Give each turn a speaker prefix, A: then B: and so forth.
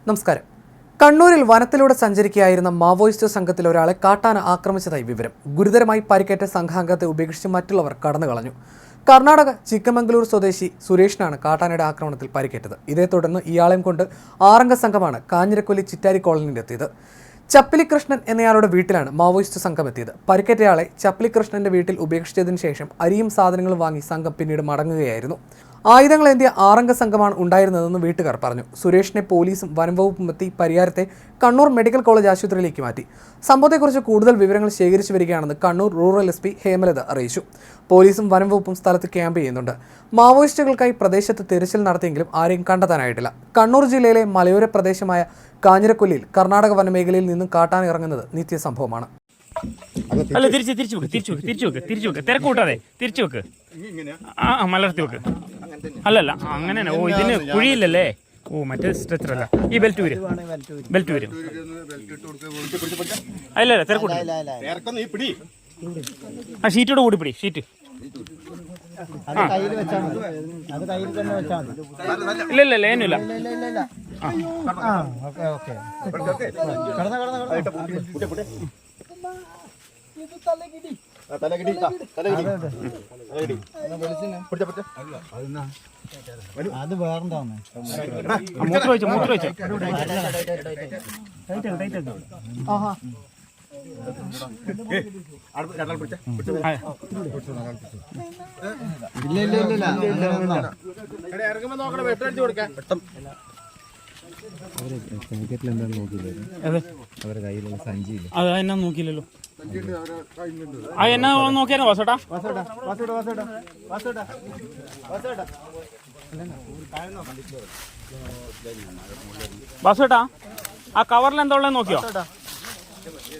A: നമസ്കാരം. കണ്ണൂരിൽ വനത്തിലൂടെ സഞ്ചരിക്കുകയായിരുന്ന മാവോയിസ്റ്റ് സംഘത്തിൽ ഒരാളെ കാട്ടാന ആക്രമിച്ചതായി വിവരം. ഗുരുതരമായി പരിക്കേറ്റ സംഘാംഗത്തെ ഉപേക്ഷിച്ച് മറ്റുള്ളവർ കടന്നുകളഞ്ഞു. കർണാടക ചിക്കമംഗലൂർ സ്വദേശി സുരേഷിനാണ് കാട്ടാനയുടെ ആക്രമണത്തിൽ പരിക്കേറ്റത്. ഇതേ തുടർന്ന് ഇയാളെയും കൊണ്ട് 6 അംഗ സംഘമാണ് കാഞ്ഞിരക്കൊല്ലി ചിറ്റാരി കോളനിയിലെത്തിയത്. ചപ്പിലി കൃഷ്ണൻ എന്നയാളുടെ വീട്ടിലാണ് മാവോയിസ്റ്റ് സംഘം എത്തിയത്. പരിക്കേറ്റയാളെ ചപ്പിലി കൃഷ്ണന്റെ വീട്ടിൽ ഉപേക്ഷിച്ചതിന് ശേഷം അരിയും സാധനങ്ങളും വാങ്ങി സംഘം പിന്നീട് മടങ്ങുകയായിരുന്നു. ആയുധങ്ങളേന്തിയ 6 അംഗ സംഘമാണ് ഉണ്ടായിരുന്നതെന്ന് വീട്ടുകാർ പറഞ്ഞു. സുരേഷിനെ പോലീസും വനംവകുപ്പും എത്തി പരിയാരത്തെ കണ്ണൂർ മെഡിക്കൽ കോളേജ് ആശുപത്രിയിലേക്ക് മാറ്റി. സംഭവത്തെക്കുറിച്ച് കൂടുതൽ വിവരങ്ങൾ ശേഖരിച്ചു വരികയാണെന്ന് കണ്ണൂർ റൂറൽ SP ഹേമലത അറിയിച്ചു. പോലീസും വനംവകുപ്പും സ്ഥലത്ത് ക്യാമ്പ് ചെയ്യുന്നുണ്ട്. മാവോയിസ്റ്റുകൾക്കായി പ്രദേശത്ത് തിരച്ചിൽ നടത്തിയെങ്കിലും ആരെയും കണ്ടെത്താനായിട്ടില്ല. കണ്ണൂർ ജില്ലയിലെ മലയോര പ്രദേശമായ കാഞ്ഞിരക്കൊല്ലിയിൽ കർണാടക വനമേഖലയിൽ നിന്നും കാട്ടാൻ ഇറങ്ങുന്നത് നിത്യസംഭവമാണ്.
B: അല്ല, തിരിച്ചു വെക്ക് തിരക്കൂട്ടാതെ തിരിച്ചു വെക്ക്. മലർത്തി വെക്ക്. അല്ലല്ല, അങ്ങനെ. ഓ, ഇതിന് കുഴിയില്ലല്ലേ. ഓ, മറ്റേ സ്ട്രെച്ചർ അല്ല. ഈ ബെൽറ്റ് വരും. അല്ലല്ല, തിരക്കൂട്ട. ആ, ഷീറ്റോട് കൂടി പിടി. ഷീറ്റ് ഇല്ല ലേനില്ല.
C: അത് വേറെന്താന്ന്
B: മൂത്ര വെച്ചോ.
C: അവരുടെ കയ്യിലുള്ള സഞ്ചിയില്ല.
B: അത് എന്നാ നോക്കിയില്ലല്ലോ. ആ, എന്നാ നോക്കിയാലോ വാസോട്ടാ. വാസോട്ടാ, ആ കവറിൽ എന്താ ഉള്ളത് നോക്കിയോ?